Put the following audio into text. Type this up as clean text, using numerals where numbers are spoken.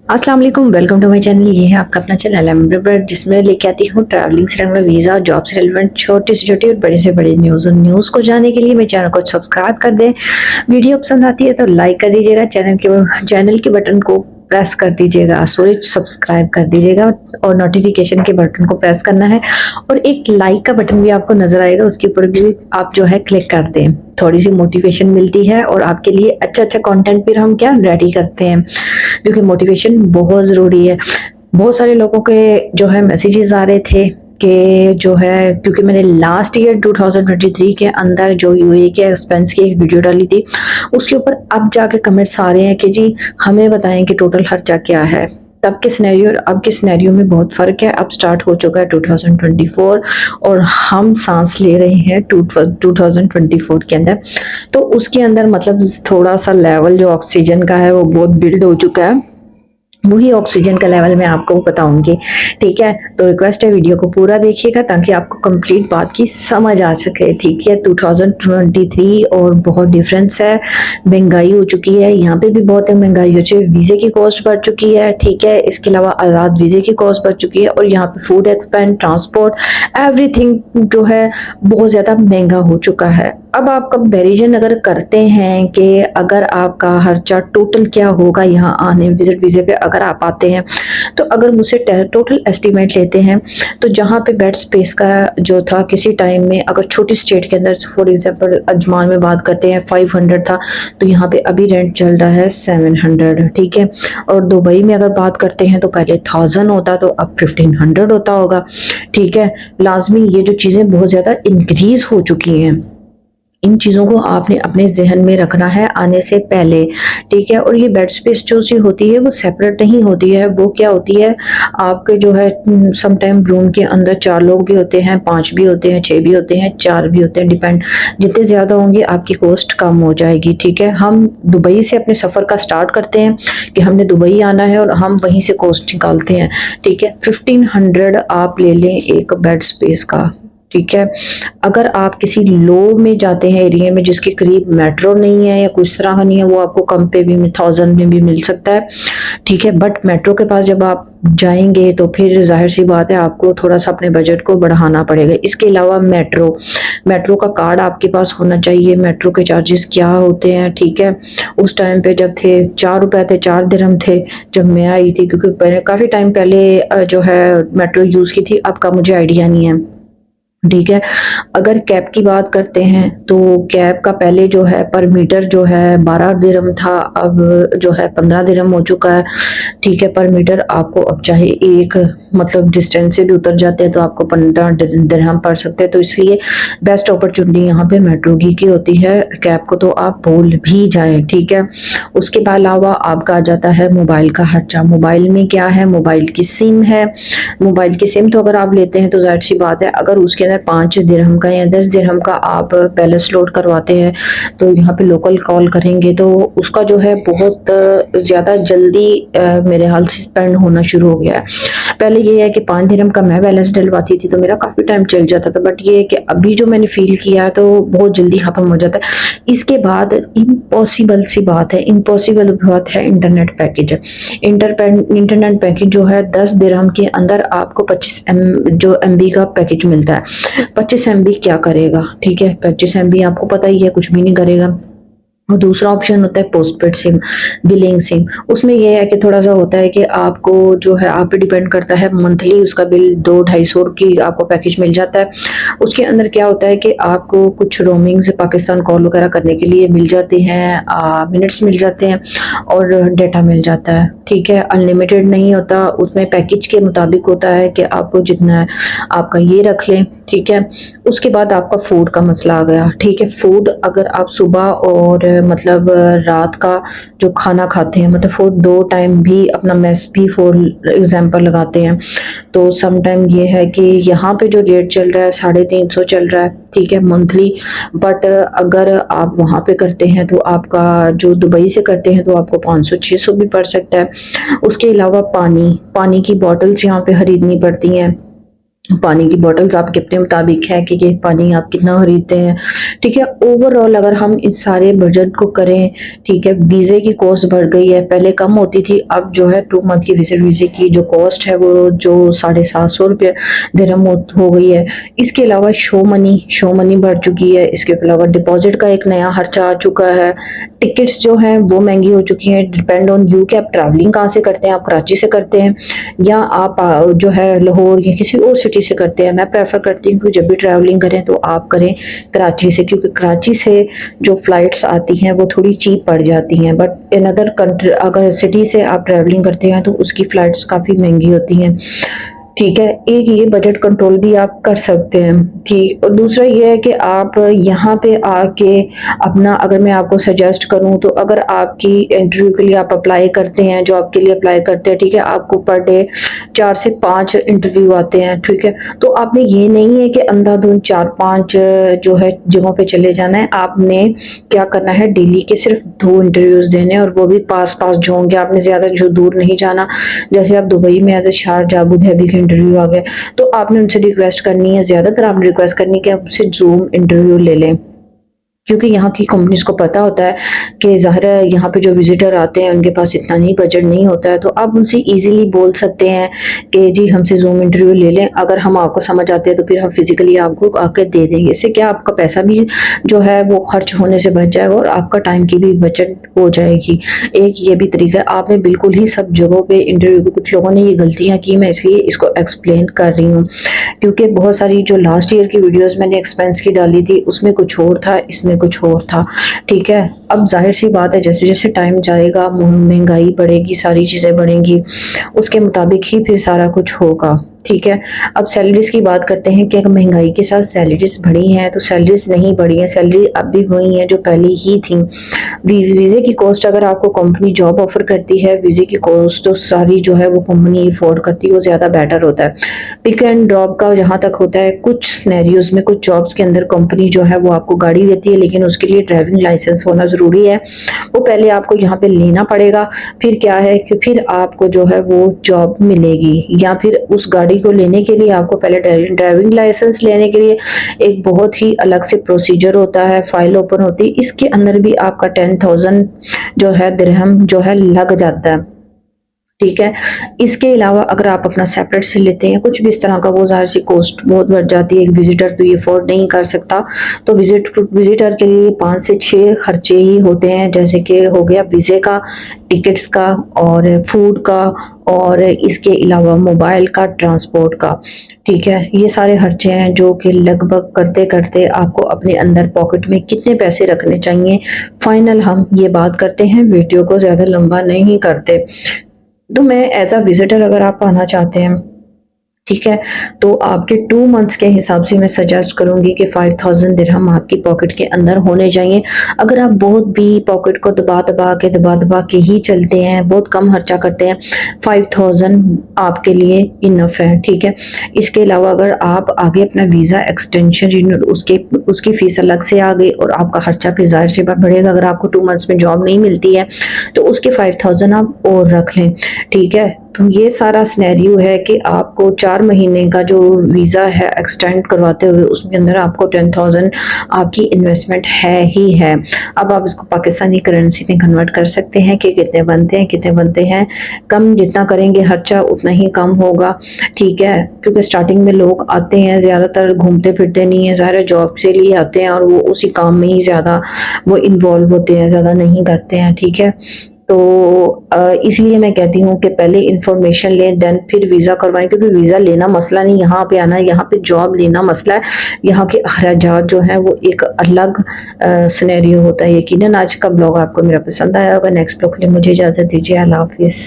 अस्सलाम वालेकुम, welcome to my channel. ये है आपका अपना चैनल एमबीब्रेड, जिसमें लेके आती हूँ ट्रैवलिंग से रेलेवेंट, वीज़ा, जॉब से रेलेवेंट छोटी से छोटी और बड़ी से बड़ी न्यूज़। और न्यूज़ को जानने के लिए मेरे चैनल को सब्सक्राइब कर दें। वीडियो पसंद आती है तो लाइक कर दीजिएगा, चैनल के बटन को प्रेस कर दीजिएगा, सॉरी सब्सक्राइब कर दीजिएगा और नोटिफिकेशन के बटन को प्रेस करना है। और एक लाइक का बटन भी आपको नजर आएगा, उसके ऊपर भी आप जो है क्लिक कर दें। थोड़ी सी मोटिवेशन मिलती है और आपके लिए अच्छा अच्छा कंटेंट फिर हम क्या रेडी करते हैं, क्योंकि मोटिवेशन बहुत ज़रूरी है। बहुत सारे लोगों के जो है मैसेजेस आ रहे थे कि जो है, क्योंकि मैंने लास्ट ईयर 2023 के अंदर जो यूएई के एक्सपेंस की एक वीडियो डाली थी, उसके ऊपर अब जाके कमेंट्स आ रहे हैं कि जी हमें बताएं कि टोटल खर्चा क्या है। तब के सिनेरियो और अब के सिनेरियो में बहुत फ़र्क है। अब स्टार्ट हो चुका है 2024 और हम सांस ले रहे हैं 2024 के अंदर। तो उसके अंदर मतलब थोड़ा सा लेवल जो ऑक्सीजन का है वो बहुत बिल्ड हो चुका है। वही ऑक्सीजन का लेवल मैं आपको बताऊंगी, ठीक है। तो रिक्वेस्ट है वीडियो को पूरा देखिएगा ताकि आपको कंप्लीट बात की समझ आ सके, ठीक है। 2023 और बहुत डिफरेंस है। महंगाई हो चुकी है, यहाँ पे भी बहुत है महंगाई हो चुकी है। वीज़े की कॉस्ट बढ़ चुकी है, ठीक है। इसके अलावा आज़ाद वीज़े की कॉस्ट बढ़ चुकी है और यहाँ पे फूड एक्सपेंस, ट्रांसपोर्ट, एवरीथिंग जो है बहुत ज़्यादा महंगा हो चुका है। अब आप कंपैरिजन अगर करते हैं कि अगर आपका खर्चा टोटल क्या होगा यहाँ आने विजिट वीज़े पे अगर आप आते हैं, तो अगर मुझसे टोटल एस्टीमेट लेते हैं तो जहाँ पे बेड स्पेस का जो था किसी टाइम में, अगर छोटी स्टेट के अंदर फॉर एग्जांपल अजमान में बात करते हैं 500 था, तो यहाँ पे अभी रेंट चल रहा है 700, ठीक है। और दुबई में अगर बात करते हैं तो पहले 1000 होता तो अब 1500 होता होगा, ठीक है। लाजमी ये जो चीज़ें बहुत ज़्यादा इंक्रीज हो चुकी हैं, इन चीज़ों को आपने अपने जहन में रखना है आने से पहले, ठीक है। और ये बेड स्पेस जो सी होती है वो सेपरेट नहीं होती है, वो क्या होती है आपके जो है सम टाइम रूम के अंदर 4 लोग भी होते हैं, 5 भी होते हैं, 6 भी होते हैं, 4 भी होते हैं, डिपेंड। जितने ज़्यादा होंगे आपकी कॉस्ट कम हो जाएगी, ठीक है। हम दुबई से अपने सफ़र का स्टार्ट करते हैं कि हमने दुबई आना है और हम वहीं से कॉस्ट निकालते हैं, ठीक है। 1500 आप ले लें एक बेड स्पेस का, ठीक है। अगर आप किसी लो में जाते हैं एरिया में जिसके करीब मेट्रो नहीं है या कुछ तरह का नहीं है, वो आपको कम पे भी 1000 में भी मिल सकता है, ठीक है। बट मेट्रो के पास जब आप जाएंगे तो फिर जाहिर सी बात है आपको थोड़ा सा अपने बजट को बढ़ाना पड़ेगा। इसके अलावा मेट्रो का कार्ड आपके पास होना चाहिए। मेट्रो के चार्जेस क्या होते हैं, ठीक है। उस टाइम पे जब थे 4 रुपए थे, 4 दिरहम थे जब मैं आई थी, क्योंकि काफ़ी टाइम पहले जो है मेट्रो यूज़ की थी, अब का मुझे आइडिया नहीं है, ठीक है। अगर कैब की बात करते हैं तो कैब का पहले जो है पर मीटर जो है 12 दिरहम था, अब जो है 15 दिरहम हो चुका है, ठीक है। पर मीटर आपको अब चाहे एक मतलब डिस्टेंस से भी उतर जाते हैं तो आपको 15 दिरहम पड़ सकते हैं। तो इसलिए बेस्ट अपॉर्चुनिटी यहाँ पे मेट्रो की होती है। कैब को तो आप भूल भी जाएं, ठीक है। उसके अलावा आपका आ जाता है मोबाइल का खर्चा। मोबाइल में क्या है, मोबाइल की सिम है। मोबाइल की सिम तो अगर आप लेते हैं तो जाहिर सी बात है अगर उसके अंदर 5 दिरहम का या 10 दिरहम का आप बैलेंस लोड करवाते हैं तो यहाँ पे लोकल कॉल करेंगे तो उसका जो है बहुत ज़्यादा जल्दी मेरे हाल से स्पेंड होना शुरू हो गया है। पहले ये है कि 5 दिरहम का मैं बैलेंस डलवाती थी तो मेरा काफ़ी टाइम चल जाता था, बट ये है कि अभी जो मैंने फील किया तो बहुत जल्दी ख़त्म हो जाता है। इसके बाद इम्पॉसिबल बात है इंटरनेट पैकेज। इंटरनेट पैकेज जो है 10 दिरहम के अंदर आपको 25 जो MB का पैकेज मिलता है। 25 MB क्या करेगा, ठीक है। 25 MB आपको पता ही है कुछ भी नहीं करेगा। और दूसरा ऑप्शन होता है पोस्टपेड सिम, बिलिंग सिम। उसमें यह है कि थोड़ा सा होता है कि आपको जो है आप पे डिपेंड करता है, मंथली उसका बिल 200-250 की आपको पैकेज मिल जाता है। उसके अंदर क्या होता है कि आपको कुछ रोमिंग से पाकिस्तान कॉल वगैरह करने के लिए मिल जाते हैं, मिनट्स मिल जाते हैं और डेटा मिल जाता है, ठीक है। अनलिमिटेड नहीं होता, उसमें पैकेज के मुताबिक होता है कि आपको जितना है आपका ये रख लें, ठीक है। उसके बाद आपका फूड का मसला आ गया, ठीक है। फूड अगर आप सुबह और मतलब रात का जो खाना खाते हैं, मतलब फूड 2 टाइम भी अपना मेस भी फॉर एग्जांपल लगाते हैं, तो सम टाइम ये है कि यहाँ पे जो रेट चल रहा है 350 चल रहा है, ठीक है, मंथली। बट अगर आप वहाँ पे करते हैं तो आपका जो दुबई से करते हैं तो आपको 500-600 भी पड़ सकता है। उसके अलावा पानी की बॉटल्स यहाँ पे खरीदनी पड़ती हैं, पानी की बॉटल्स आपके अपने मुताबिक है कि पानी आप कितना खरीदते हैं, ठीक है। ओवरऑल अगर हम इस सारे बजट को करें, ठीक है, वीज़े की कॉस्ट बढ़ गई है, पहले कम होती थी, अब जो है 2 मंथ की विजिट वीज़े की जो कॉस्ट है वो जो 750 दिरहम हो गई है। इसके अलावा शो मनी बढ़ चुकी है, इसके अलावा डिपॉजिट का एक नया खर्चा आ चुका है, टिकट्स जो हैं वो महंगी हो चुकी हैं। डिपेंड ऑन यू कि आप ट्रैवलिंग कहाँ से करते हैं, आप कराची से करते हैं या आप जो है लाहौर या किसी और सिटी से करते हैं। मैं प्रेफर करती हूँ कि जब भी ट्रैवलिंग करें तो आप करें कराची से, क्योंकि कराची से जो फ्लाइट्स आती हैं वो थोड़ी चीप पड़ जाती हैं, बट इन अदर कंट्री अगर सिटी से आप ट्रैवलिंग करते हैं तो उसकी फ़्लाइट्स काफ़ी महंगी होती हैं, ठीक है। एक ये बजट कंट्रोल भी आप कर सकते हैं, ठीक। और दूसरा ये है कि आप यहाँ पे आके अपना, अगर मैं आपको सजेस्ट करूँ तो अगर आपकी इंटरव्यू के लिए आप अप्लाई करते हैं, जॉब के लिए अप्लाई करते हैं, ठीक है, आपको पर डे 4 से 5 इंटरव्यू आते हैं, ठीक है। तो आपने ये नहीं है कि अंधाधुंध 4-5 जो है जगहों पे चले जाना है, आपने क्या करना है, डेली के सिर्फ 2 इंटरव्यूज देने हैं और वो भी पास-पास जो होंगे, आपने ज़्यादा जो दूर नहीं जाना। जैसे आप दुबई में अगर शारजाह अबू धाबी के इंटरव्यू आ गए तो आपने उनसे रिक्वेस्ट करनी है, ज़्यादातर आपने रिक्वेस्ट करनी है कि आप उससे ज़ूम इंटरव्यू ले लें, क्योंकि यहाँ की कंपनीज को पता होता है कि ज़ाहिर है यहाँ पे जो विजिटर आते हैं उनके पास इतना नहीं बजट नहीं होता है, तो आप उनसे इजीली बोल सकते हैं कि जी हमसे ज़ूम इंटरव्यू ले लें, अगर हम आपको समझ आते हैं तो फिर हम फिजिकली आपको आकर दे देंगे। इससे क्या आपका पैसा भी जो है वो खर्च होने से बच जाएगा और आपका टाइम की भी बचत हो जाएगी। एक ये भी तरीका है, आपने बिल्कुल ही सब जगहों पे इंटरव्यू पे, कुछ लोगों ने ये गलतियाँ की, मैं इसलिए इसको एक्सप्लेन कर रही हूँ, क्योंकि बहुत सारी जो लास्ट ईयर की वीडियोस मैंने एक्सपेंस की डाली थी उसमें कुछ और था, इसमें कुछ और था, ठीक है। अब जाहिर सी बात है जैसे जैसे टाइम जाएगा महंगाई बढ़ेगी, सारी चीज़ें बढ़ेंगी, उसके मुताबिक ही फिर सारा कुछ होगा, ठीक है। अब सैलरीज की बात करते हैं कि अगर महंगाई के साथ सैलरीज बढ़ी हैं तो सैलरीज नहीं बढ़ी हैं, सैलरी अब भी वही है जो पहले ही थी। वीज़े की कॉस्ट अगर आपको कंपनी जॉब ऑफर करती है, वीज़े की कॉस्ट तो सारी जो है वो कंपनी अफोर्ड करती है, वो ज़्यादा बेटर होता है। पिक एंड ड्रॉप का जहाँ तक होता है, कुछ सिनेरियोज में कुछ जॉब्स के अंदर कंपनी जो है वो आपको गाड़ी देती है, लेकिन उसके लिए ड्राइविंग लाइसेंस होना ज़रूरी है, वो पहले आपको यहाँ पे लेना पड़ेगा। फिर क्या है कि फिर आपको जो है वो जॉब मिलेगी, या फिर उस गाड़ी को लेने के लिए आपको पहले ड्राइविंग लाइसेंस लेने के लिए एक बहुत ही अलग से प्रोसीजर होता है, फाइल ओपन होती है, इसके अंदर भी आपका 10,000 जो है दिरहम जो है लग जाता है, ठीक है। इसके अलावा अगर आप अपना सेपरेट से लेते हैं कुछ भी इस तरह का, वो ज़ाहिर सी कॉस्ट बहुत बढ़ जाती है, एक विजिटर तो ये अफोर्ड नहीं कर सकता। तो विजिटर के लिए 5 से 6 खर्चे ही होते हैं, जैसे कि हो गया वीज़े का, टिकट्स का और फूड का, और इसके अलावा मोबाइल का, ट्रांसपोर्ट का, ठीक है। ये सारे खर्चे हैं जो कि लगभग करते करते आपको अपने अंदर पॉकेट में कितने पैसे रखने चाहिए, फाइनल हम ये बात करते हैं, वीडियो को ज़्यादा लंबा नहीं करते। तो मैं एज अ विजिटर अगर आप आना चाहते हैं, ठीक है, तो आपके 2 मंथ्स के हिसाब से मैं सजेस्ट करूंगी कि 5,000 दिरहम आपकी पॉकेट के अंदर होने चाहिए। अगर आप बहुत भी पॉकेट को दबा दबा के ही चलते हैं, बहुत कम खर्चा करते हैं, 5,000 आपके लिए इनफ है, ठीक है। इसके अलावा अगर आप आगे अपना वीज़ा एक्सटेंशन उसकी फ़ीस अलग से आ गई और आपका खर्चा फिर ज़ाहिर सी बात बढ़ेगा, अगर आपको 2 मंथ्स में जॉब नहीं मिलती है तो उसके 5,000 आप और रख लें, ठीक है। तो ये सारा सिनेरियो है कि आपको 4 महीने का जो वीज़ा है एक्सटेंड करवाते हुए उसके अंदर आपको 10,000 आपकी इन्वेस्टमेंट है ही है। अब आप इसको पाकिस्तानी करेंसी में कन्वर्ट कर सकते हैं कि कितने बनते हैं, कम जितना करेंगे खर्चा उतना ही कम होगा, ठीक है। क्योंकि स्टार्टिंग में लोग आते हैं ज़्यादातर घूमते फिरते नहीं हैं, ज़ाहिर है जॉब के लिए आते हैं और वो उसी काम में ही ज़्यादा वो इन्वॉल्व होते हैं, ज़्यादा नहीं करते हैं, ठीक है। तो इसलिए मैं कहती हूँ कि पहले इंफॉर्मेशन लें देन फिर वीज़ा करवाएं, क्योंकि वीज़ा लेना मसला नहीं, यहाँ पे आना, यहाँ पे जॉब लेना मसला है। यहाँ के अखराजात जो हैं वो एक अलग सिनेरियो होता है। यकीनन आज का ब्लॉग आपको मेरा पसंद आया होगा। नेक्स्ट ब्लॉग के लिए मुझे इजाज़त दीजिए। अल्लाह हाफिज़।